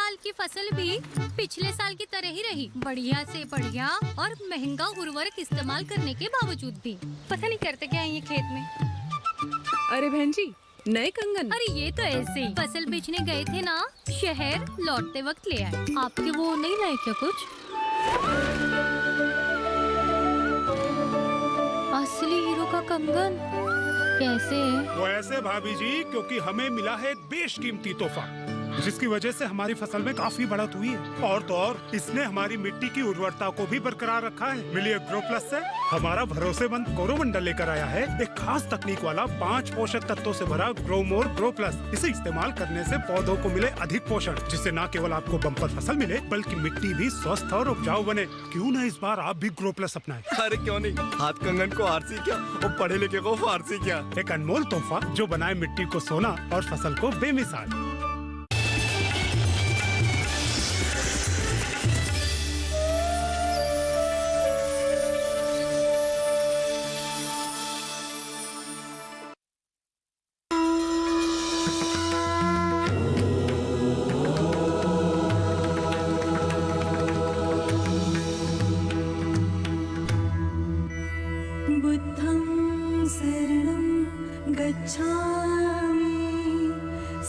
साल की फसल भी पिछले साल की तरह ही रही, बढ़िया से बढ़िया और महंगा उर्वरक इस्तेमाल करने के बावजूद भी। पता नहीं करते क्या है ये खेत में। अरे बहन जी, नए कंगन? अरे ये तो ऐसे ही फसल बेचने गए थे ना, शहर लौटते वक्त ले आए। आपके वो नहीं लाए क्या कुछ? असली हीरो का कंगन कैसे है? वो ऐसे भाभी जी, क्योंकि हमें मिला है एक बेशकीमती तोहफा, जिसकी वजह से हमारी फसल में काफी बढ़त हुई है। और तो और इसने हमारी मिट्टी की उर्वरता को भी बरकरार रखा है। मिलिए ग्रो प्लस से हमारा भरोसेमंद कोरोमंडल लेकर आया है एक खास तकनीक वाला 5 पोषक तत्वों से भरा ग्रो मोर ग्रो प्लस। इसे इस्तेमाल करने से पौधों को मिले अधिक पोषण, जिससे न केवल आपको बम्पर फसल मिले बल्कि मिट्टी भी स्वस्थ और उपजाऊ बने। क्यों न इस बार आप भी ग्रो प्लस अपनाएं? अरे क्यों नहीं, हाथ कंगन को आरसी क्या और पढ़े लिखे को फारसी क्या। एक अनमोल तोहफा जो बनाए मिट्टी को सोना और फसल को बेमिसाल।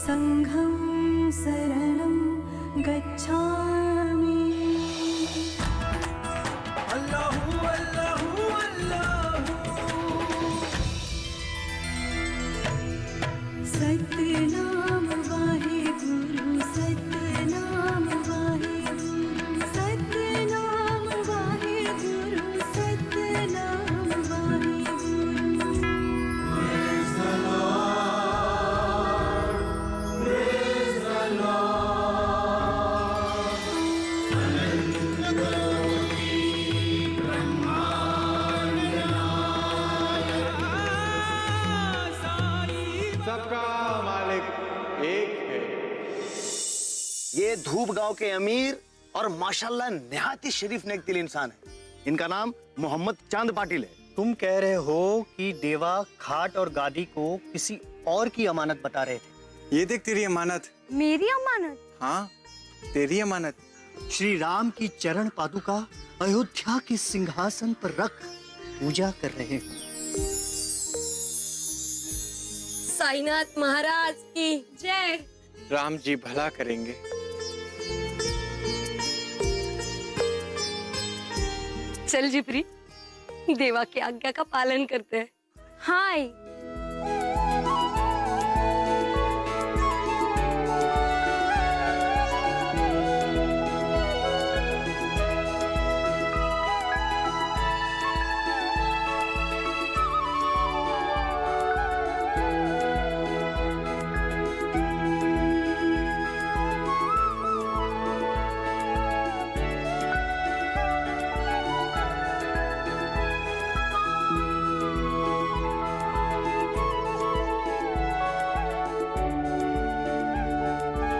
संघं शरणं गच्छामि। अल्लाहु अल्लाहु अल्लाहु। Satnam Waheguru, Satnam Waheguru, Satnam Waheguru, Satnam Waheguru. Praise the Lord, praise the Lord। अनंत कोटि ब्रह्मांड नायक साईं। सबका मालिक एक है। ये धूप गांव के अमीर और माशाल्लाह निहायत ही शरीफ नेक दिल इंसान है। इनका नाम मोहम्मद चांद पाटिल है। तुम कह रहे हो कि देवा खाट और गादी को किसी और की अमानत बता रहे थे। ये देख तेरी अमानत। मेरी अमानत? हाँ, तेरी अमानत। श्री राम की चरण पादुका अयोध्या के सिंहासन पर रख पूजा कर रहे हैं। साईनाथ महाराज की जय। राम जी भला करेंगे। चल जिप्री, देवा की आज्ञा का पालन करते हैं। हाय।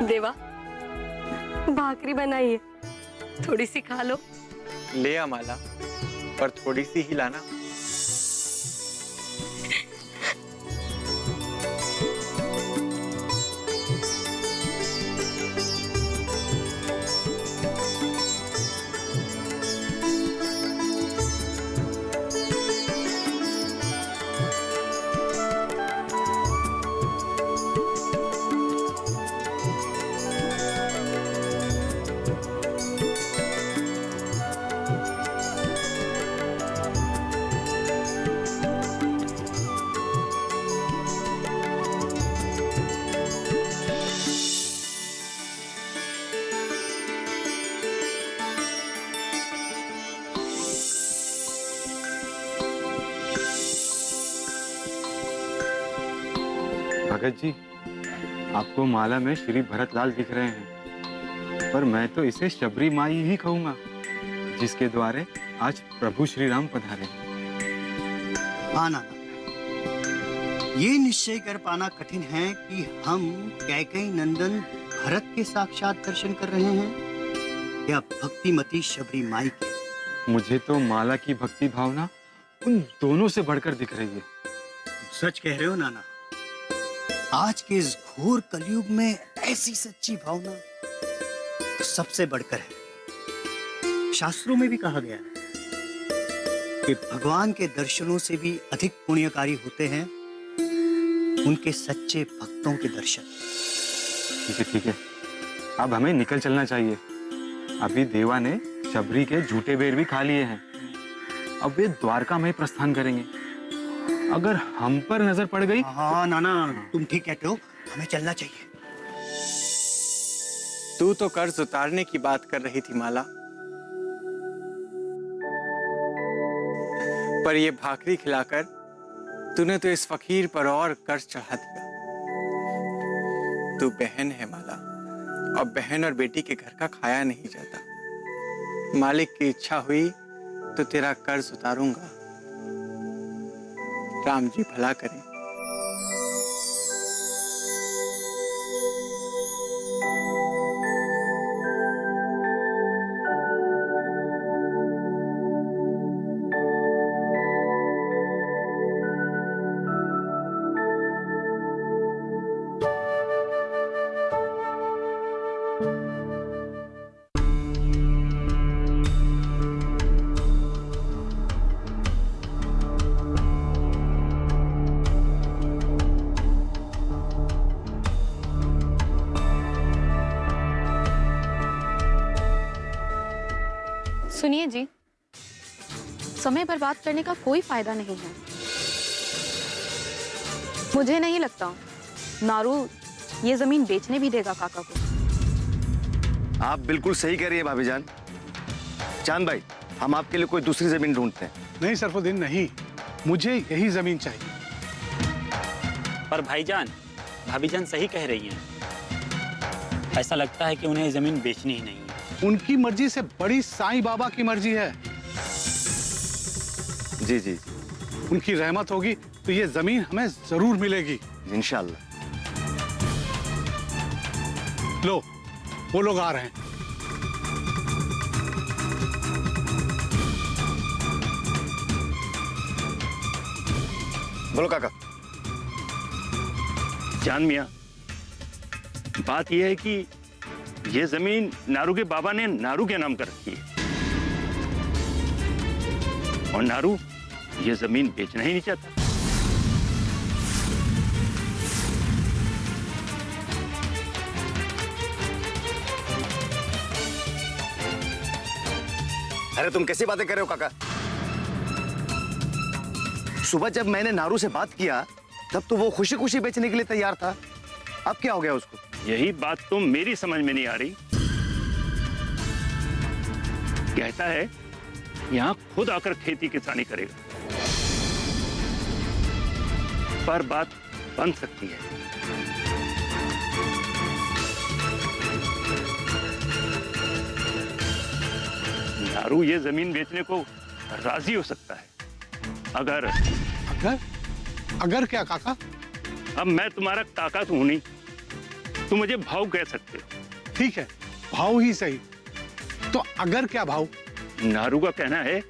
देवा, भाकरी बनाई है, थोड़ी सी खा लो। ले आ माला, पर थोड़ी सी ही लाना। भगत जी, आपको माला में श्री भरतलाल दिख रहे हैं, पर मैं तो इसे शबरी माई ही कहूंगा, जिसके द्वारे आज प्रभु श्री राम पधारे। आना, ये निश्चय कर पाना कठिन है कि हम कैकेयी नंदन भरत के साक्षात दर्शन कर रहे हैं या भक्तिमती शबरी माई के। मुझे तो माला की भक्ति भावना उन दोनों से बढ़कर दिख रही है। सच कह रहे हो नाना, आज के इस घोर कलयुग में ऐसी सच्ची भावना सबसे बढ़कर है। शास्त्रों में भी कहा गया है कि भगवान के दर्शनों से भी अधिक पुण्यकारी होते हैं उनके सच्चे भक्तों के दर्शन। ठीक है, अब हमें निकल चलना चाहिए। अभी देवा ने शबरी के झूठे बेर भी खा लिए हैं। अब वे द्वारका में प्रस्थान करेंगे। अगर हम पर नजर पड़ गई। हाँ नाना, तुम ठीक कहते हो, हमें चलना चाहिए। तू तो कर्ज उतारने की बात कर रही थी माला, पर ये भाकरी खिलाकर तूने तो इस फकीर पर और कर्ज चढ़ा दिया। तू बहन है माला, और बहन और बेटी के घर का खाया नहीं जाता। मालिक की इच्छा हुई तो तेरा कर्ज उतारूंगा। राम जी भला करें। सुनिए जी, समय बर्बाद करने का कोई फायदा नहीं है। मुझे नहीं लगता नारू ये जमीन बेचने भी देगा काका को। आप बिल्कुल सही कह रही है भाभी जान। चांद भाई, हम आपके लिए कोई दूसरी जमीन ढूंढते हैं। नहीं सरफुद्दीन, नहीं, मुझे यही जमीन चाहिए। पर भाईजान, भाभीजान सही कह रही हैं। ऐसा लगता है कि उन्हें ये जमीन बेचनी ही नहीं है। उनकी मर्जी से बड़ी साईं बाबा की मर्जी है। जी जी, उनकी रहमत होगी तो ये जमीन हमें जरूर मिलेगी इंशाल्लाह। लो, वो लोग आ रहे हैं। बोलो काका। जान मियां, बात यह है कि ये जमीन नारू के बाबा ने नारू के नाम कर रखी है, और नारू ये जमीन बेचना ही नहीं चाहता। अरे तुम कैसी बातें कर रहे हो काका? सुबह जब मैंने नारू से बात किया तब तो वो खुशी खुशी बेचने के लिए तैयार था। अब क्या हो गया उसको? यही बात तो मेरी समझ में नहीं आ रही। कहता है यहां खुद आकर खेती किसानी करेगा, पर बात बन सकती है। नारू ये जमीन बेचने को राजी हो सकता है अगर अगर क्या काका? अब मैं तुम्हारा काका तो हूं नहीं, तुम मुझे भाव कह सकते हो। ठीक है, भाव ही सही। तो अगर क्या भाव? नारू का कहना है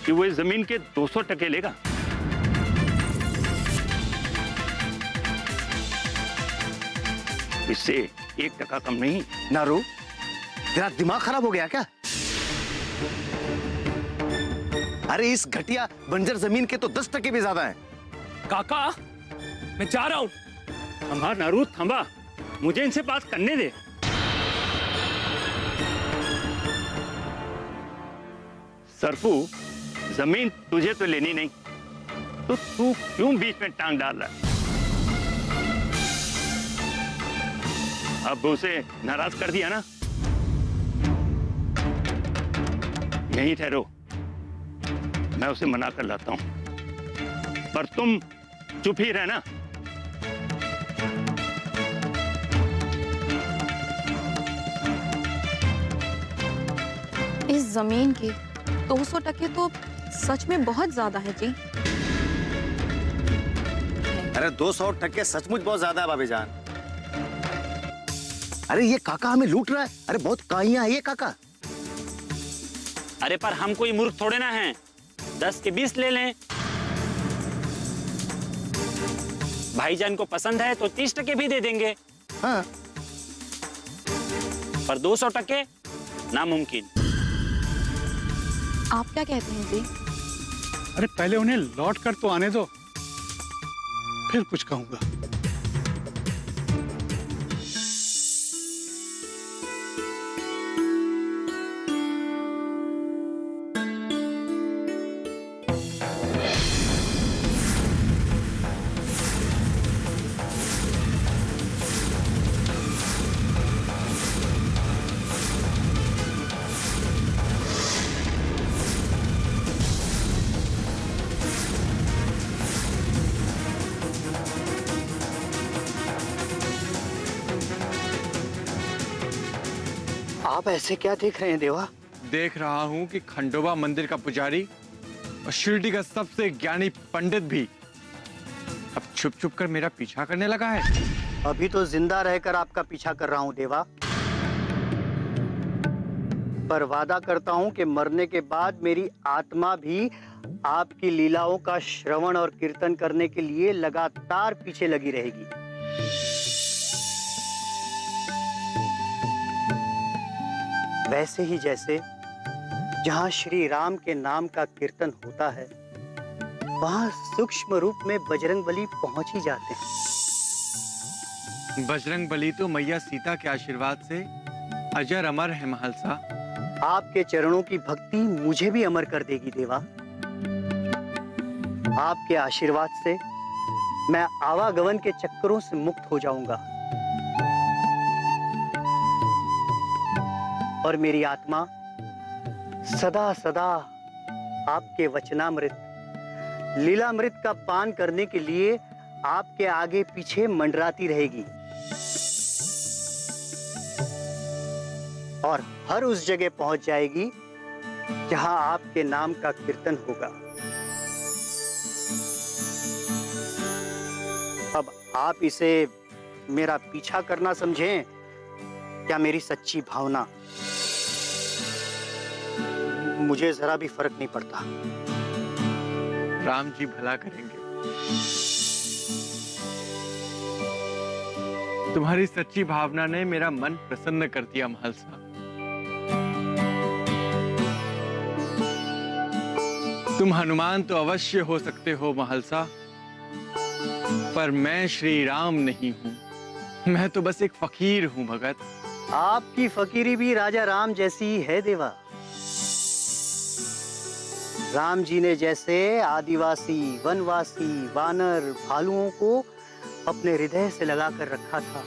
कि वो इस जमीन के 200% लेगा। इससे 1% कम नहीं। नारू, तेरा दिमाग खराब हो गया क्या? अरे इस घटिया बंजर जमीन के तो 10% भी ज्यादा है। काका, मैं जा रहा हूं। थंबा नारू, थंबा, मुझे इनसे बात करने दे। सरफू, जमीन तुझे तो लेनी नहीं, तो तू क्यों बीच में टांग डाल रहा है? अब उसे नाराज कर दिया ना? यहीं ठहरो, मैं उसे मना कर लाता हूं, पर तुम चुप ही रहना। इस जमीन के 200% तो सच में बहुत ज्यादा है जी। अरे 200% सचमुच बहुत ज्यादा है भाभी जान। अरे ये काका हमें लूट रहा है। अरे बहुत काइयां है ये काका। अरे पर हम कोई मूर्ख थोड़े ना हैं। 10 के 20 ले लें। भाईजान को पसंद है तो 30% भी दे देंगे। हाँ, पर 200 टके नामुमकिन। आप क्या कहते हैं जी? अरे पहले उन्हें लौट कर तो आने दो, फिर कुछ कहूंगा। आप ऐसे क्या देख रहे हैं देवा? देख रहा हूँ कि खंडोबा मंदिर का पुजारी और शिरडी का सबसे ज्ञानी पंडित भी अब छुप छुप कर मेरा पीछा करने लगा है। अभी तो जिंदा रहकर आपका पीछा कर रहा हूँ देवा, पर वादा करता हूँ कि मरने के बाद मेरी आत्मा भी आपकी लीलाओं का श्रवण और कीर्तन करने के लिए लगातार पीछे लगी रहेगी। वैसे ही जैसे जहां श्री राम के नाम का कीर्तन होता है, वहां सूक्ष्म रूप में बजरंगबली पहुंच ही जाते हैं। बजरंगबली तो मैया सीता के आशीर्वाद से अजर अमर है महलसा। आपके चरणों की भक्ति मुझे भी अमर कर देगी देवा। आपके आशीर्वाद से मैं आवागमन के चक्करों से मुक्त हो जाऊंगा और मेरी आत्मा सदा सदा आपके वचनामृत लीलामृत का पान करने के लिए आपके आगे पीछे मंडराती रहेगी और हर उस जगह पहुंच जाएगी जहां आपके नाम का कीर्तन होगा। अब आप इसे मेरा पीछा करना समझें या मेरी सच्ची भावना, मुझे जरा भी फर्क नहीं पड़ता। राम जी भला करेंगे। तुम्हारी सच्ची भावना ने मेरा मन प्रसन्न कर दिया महलसा। तुम हनुमान तो अवश्य हो सकते हो महलसा, पर मैं श्री राम नहीं हूं। मैं तो बस एक फकीर हूं भगत। आपकी फकीरी भी राजा राम जैसी ही है देवा। राम जी ने जैसे आदिवासी, वनवासी, वानर, भालुओं को अपने हृदय से लगा कर रखा था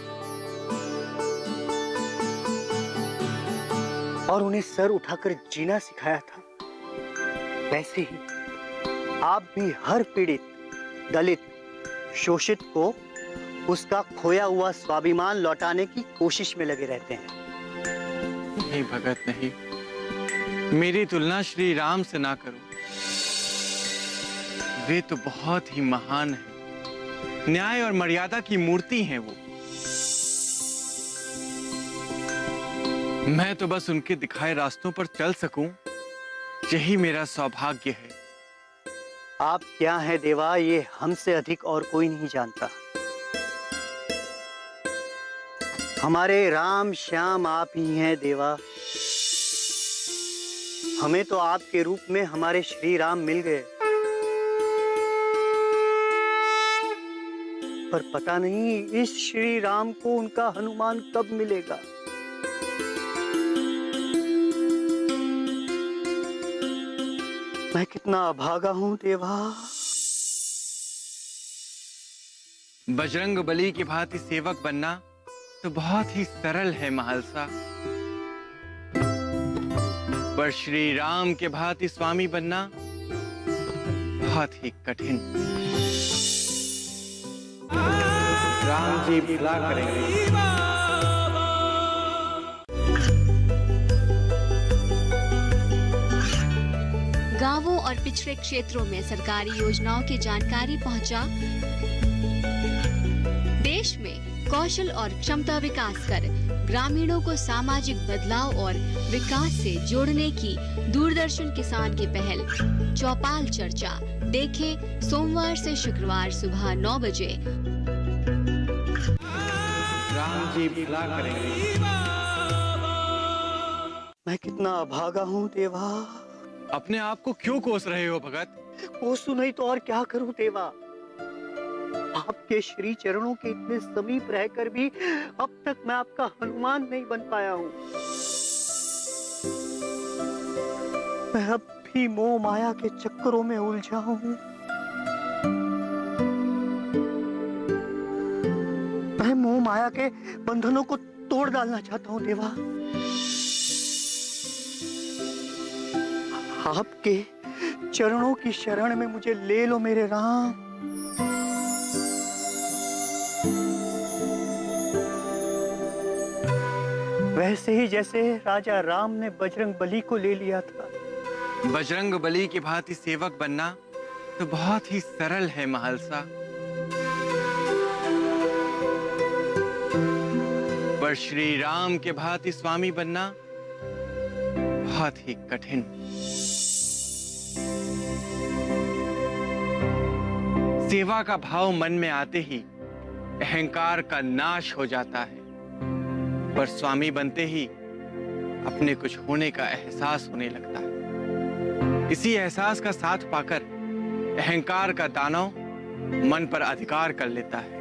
और उन्हें सर उठाकर जीना सिखाया था, वैसे ही आप भी हर पीड़ित, दलित, शोषित को उसका खोया हुआ स्वाभिमान लौटाने की कोशिश में लगे रहते हैं। नहीं भगत नहीं, मेरी तुलना श्री राम से ना करो। वे तो बहुत ही महान हैं, न्याय और मर्यादा की मूर्ति हैं वो। मैं तो बस उनके दिखाए रास्तों पर चल सकूं, यही मेरा सौभाग्य है। आप क्या हैं देवा, ये हमसे अधिक और कोई नहीं जानता। हमारे राम श्याम आप ही हैं देवा। हमें तो आपके रूप में हमारे श्री राम मिल गए, पर पता नहीं इस श्री राम को उनका हनुमान कब मिलेगा। मैं कितना अभागा हूं देवा। बजरंगबली की भांति सेवक बनना तो बहुत ही सरल है महलसा, पर श्री राम के भांति स्वामी बनना बहुत ही कठिन। राम जी भला करेंगे। गांवों और पिछड़े क्षेत्रों में सरकारी योजनाओं की जानकारी पहुंचा। देश में कौशल और क्षमता विकास कर ग्रामीणों को सामाजिक बदलाव और विकास से जोड़ने की दूरदर्शन किसान की पहल चौपाल चर्चा देखें सोमवार से शुक्रवार सुबह 9 बजे। राम जी भला करेंगे। मैं कितना अभागा हूँ देवा। अपने आप को क्यों कोस रहे हो भगत? कोसू नहीं तो और क्या करूं देवा। आपके श्री चरणों के इतने समीप रहकर भी अब तक मैं आपका हनुमान नहीं बन पाया हूँ। मैं अब भी मोह माया के चक्करों में उलझा हूँ। मैं मोह माया के बंधनों को तोड़ डालना चाहता हूँ देवा। आपके चरणों की शरण में मुझे ले लो मेरे राम। वैसे ही जैसे राजा राम ने बजरंग बली को ले लिया था। बजरंग बली की भांति सेवक बनना तो बहुत ही सरल है महलसा, पर श्री राम के भांति स्वामी बनना बहुत ही कठिन। सेवा का भाव मन में आते ही अहंकार का नाश हो जाता है, पर स्वामी बनते ही अपने कुछ होने का एहसास होने लगता है। इसी एहसास का साथ पाकर अहंकार का दानव मन पर अधिकार कर लेता है।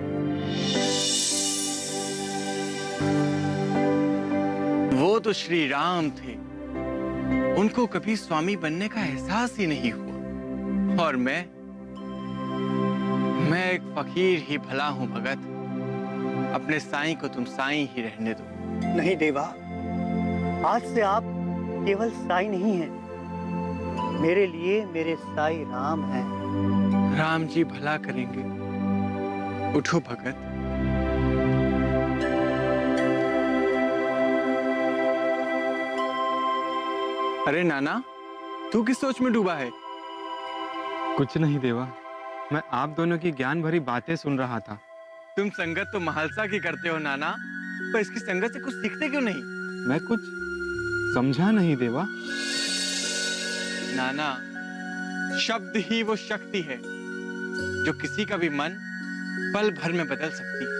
वो तो श्री राम थे, उनको कभी स्वामी बनने का एहसास ही नहीं हुआ, और मैं एक फकीर ही भला हूं भगत। अपने साईं को तुम साईं ही रहने दो। नहीं देवा, आज से आप केवल साईं नहीं हैं, मेरे लिए मेरे साईं राम हैं। राम जी भला करेंगे। उठो भगत। अरे नाना, तू किस सोच में डूबा है? कुछ नहीं देवा, मैं आप दोनों की ज्ञान भरी बातें सुन रहा था। तुम संगत तो महलसा की करते हो नाना, पर इसकी संगत से कुछ सीखते क्यों नहीं? मैं कुछ समझा नहीं देवा। नाना, शब्द ही वो शक्ति है जो किसी का भी मन पल भर में बदल सकती है।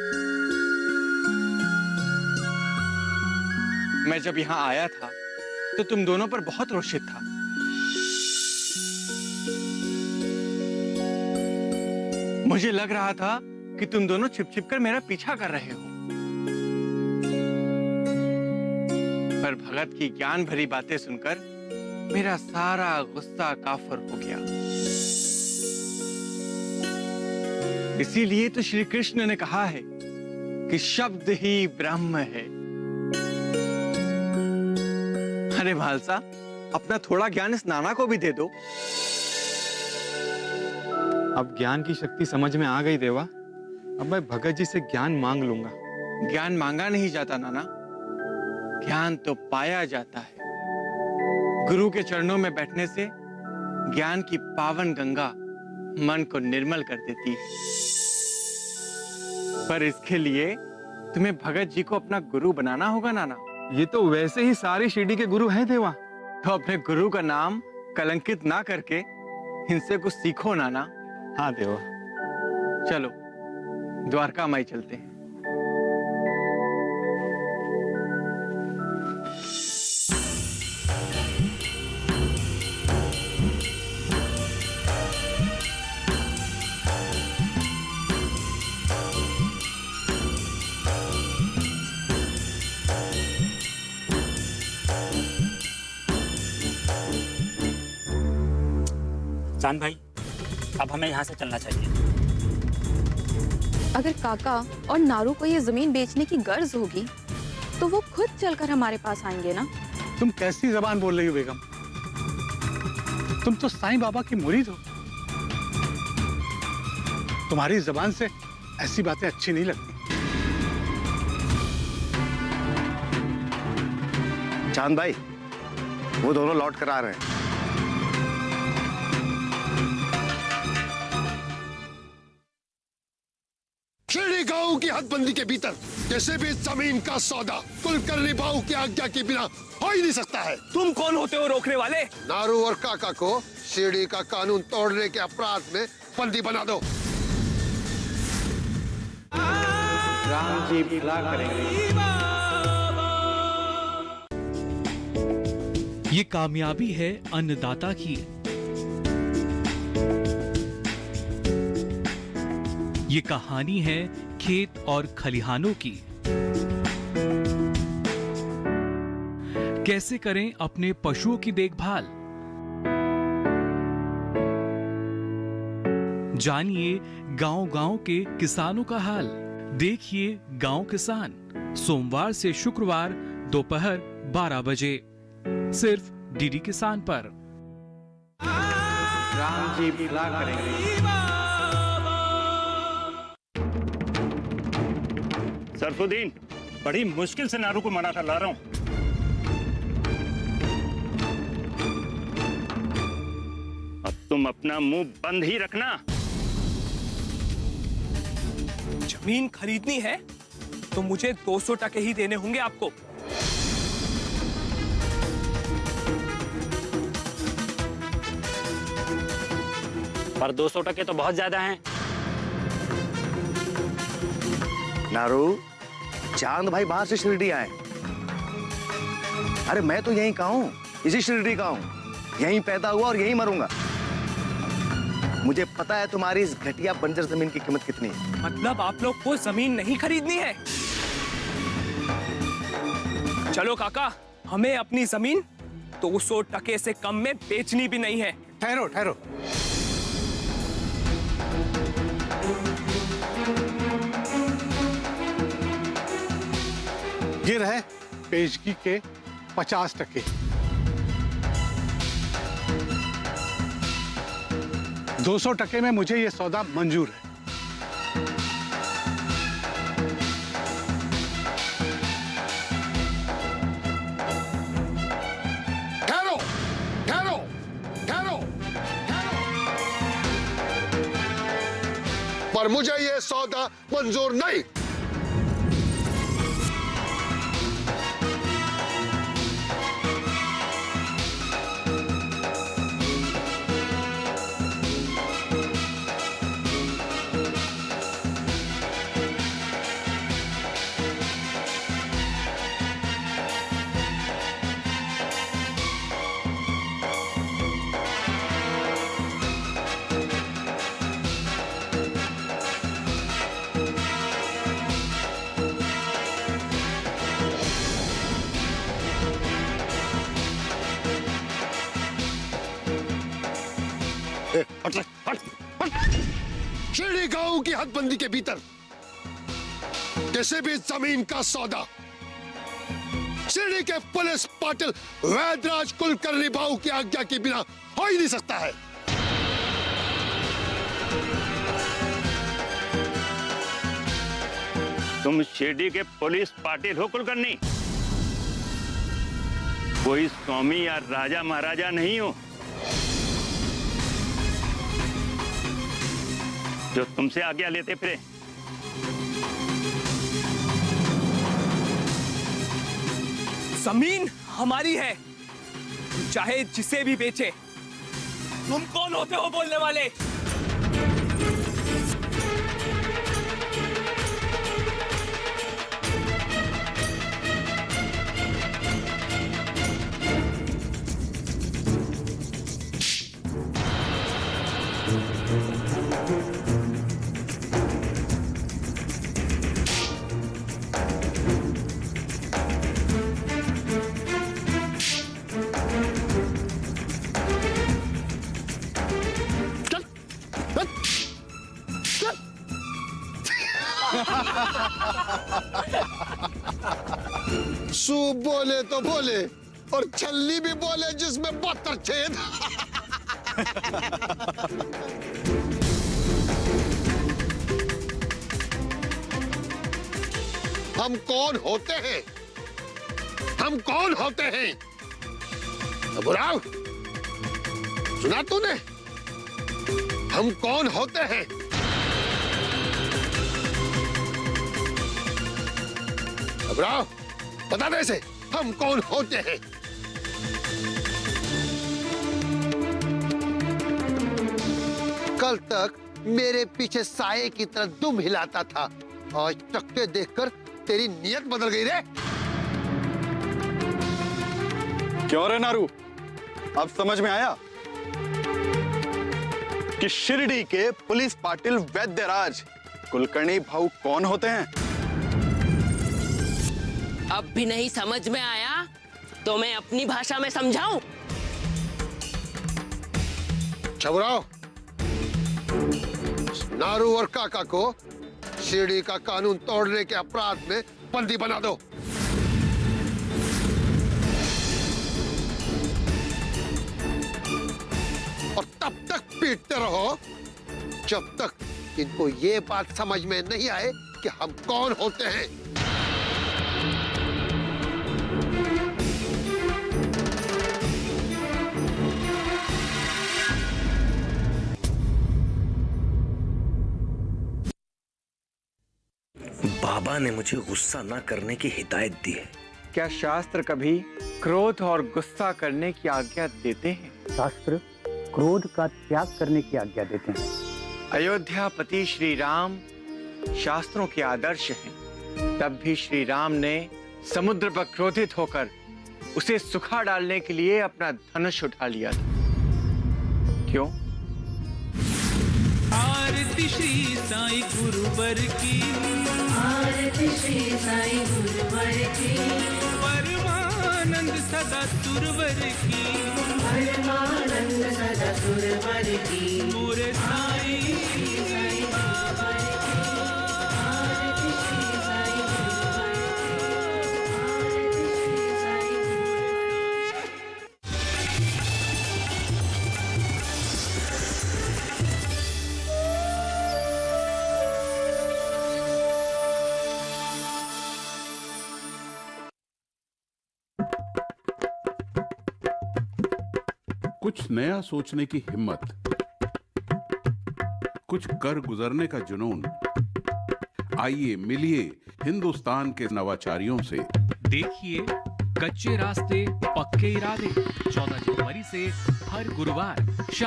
मैं जब यहाँ आया था तो तुम दोनों पर बहुत रोषित था। मुझे लग रहा था कि तुम दोनों छिप छिप कर मेरा पीछा कर रहे हो, पर भगत की ज्ञान भरी बातें सुनकर मेरा सारा गुस्सा काफर हो गया। इसीलिए तो श्री कृष्ण ने कहा है कि शब्द ही ब्रह्म है। अरे भालसा, अपना थोड़ा ज्ञान इस नाना को भी दे दो। अब ज्ञान की शक्ति समझ में आ गई देवा। अब मैं भगत जी से ज्ञान मांग लूंगा। ज्ञान मांगा नहीं जाता नाना, ज्ञान तो पाया जाता है। गुरु के चरणों में बैठने से ज्ञान की पावन गंगा मन को निर्मल कर देती है। पर इसके लिए तुम्हें भगत जी को अपना गुरु बनाना होगा नाना। ये तो वैसे ही सारी शिरडी के गुरु हैं देवा। तो अपने गुरु का नाम कलंकित ना करके इनसे कुछ सीखो नाना। हाँ देवा। चलो द्वारका माई चलते हैं। चांद भाई, अब हमें यहाँ से चलना चाहिए। अगर काका और नारू को ये जमीन बेचने की गर्ज होगी तो वो खुद चलकर हमारे पास आएंगे ना। तुम कैसी जबान बोल रही हो बेगम? तुम तो साईं बाबा की मुरीद हो। तुम्हारी जबान से ऐसी बातें अच्छी नहीं लगती। चांद भाई, वो दोनों लौट कर आ रहे हैं। शिरडी गांव की हदबंदी के भीतर किसी भी जमीन का सौदा कुलकर्णी बाबू की आज्ञा के बिना हो ही नहीं सकता है। तुम कौन होते हो रोकने वाले? नारू और काका को शिरडी का कानून तोड़ने के अपराध में बंदी बना दो। राम जी भला करेंगे। ये कामयाबी है अन्नदाता की। ये कहानी है खेत और खलिहानों की। कैसे करें अपने पशुओं की देखभाल, जानिए गांव-गांव के किसानों का हाल। देखिए गांव किसान, सोमवार से शुक्रवार दोपहर 12 बजे सिर्फ डीडी किसान पर। राम जी भला करेंगे। सरफुद्दीन, बड़ी मुश्किल से नारू को मना कर ला रहा हूं। अब तुम अपना मुंह बंद ही रखना। जमीन खरीदनी है तो मुझे 200 टके ही देने होंगे आपको। पर 200 टके तो बहुत ज्यादा हैं। नारू, चांद भाई बाहर से शिरडी आए। अरे मैं तो यहीं का हूं, इसी शिरडी का हूं। यहीं पैदा हुआ और यहीं मरूंगा। मुझे पता है तुम्हारी इस घटिया बंजर जमीन की कीमत कितनी है। मतलब आप लोग को जमीन नहीं खरीदनी है? चलो काका, हमें अपनी जमीन 200 टके से कम में बेचनी भी नहीं है। ठहरो ठहरो, ये रहे पेशगी के 50 टके। 200 टके में मुझे ये सौदा मंजूर है। ठहरो ठहरो ठहरो, पर मुझे ये सौदा मंजूर नहीं। शिरडी गांव की हदबंदी के भीतर किसी भी जमीन का सौदा शिरडी के पुलिस पाटिल वैदराज कुलकर्णी भाऊ की आज्ञा के बिना हो ही नहीं सकता है। तुम शिरडी के पुलिस पाटिल हो कुलकर्णी? कोई स्वामी या राजा महाराजा नहीं हो जो तुमसे आज्ञा लेते फिरे। जमीन हमारी है, चाहे जिसे भी बेचे। तुम कौन होते हो बोलने वाले? सूप बोले तो बोले और छल्ली भी बोले जिसमें 72 छेद। हम कौन होते हैं? हम कौन होते हैं? बुराव, सुना तूने? हम कौन होते हैं? बुराव, बता दे इसे, हम कौन होते हैं? कल तक मेरे पीछे साये की तरह दुम हिलाता था, आज टक्के देखकर तेरी नीयत बदल गई रे। क्यों रे नारू, अब समझ में आया कि शिरडी के पुलिस पाटिल वैद्यराज कुलकर्णी भाऊ कौन होते हैं? अब भी नहीं समझ में आया तो मैं अपनी भाषा में समझाऊं? छबराव, नारू और काका को शिरडी का कानून तोड़ने के अपराध में बंदी बना दो। और तब तक पीटते रहो जब तक इनको ये बात समझ में नहीं आए कि हम कौन होते हैं। बाबा ने मुझे गुस्सा ना करने की हिदायत दी है। क्या शास्त्र कभी क्रोध और गुस्सा करने की आज्ञा देते हैं? शास्त्र क्रोध का त्याग करने की आज्ञा देते हैं। अयोध्यापति श्री राम शास्त्रों के आदर्श हैं। तब भी श्री राम ने समुद्र पर क्रोधित होकर उसे सुखा डालने के लिए अपना धनुष उठा लिया था। क्यों? आरती श्री साईं गुरुवर की, आरती श्री साईं गुरुवर की, परमानंद सदा सुरवर की, परमानंद सदा सुरवर की, मोरे साईं बाबा की, आरती श्री साईं गुरुवर की, आरती श्री साईं कुछ नया सोचने की हिम्मत, कुछ कर गुजरने का जुनून। आइए मिलिए हिंदुस्तान के नवाचारियों से। देखिए कच्चे रास्ते पक्के इरादे 14 जनवरी से हर गुरुवार शाम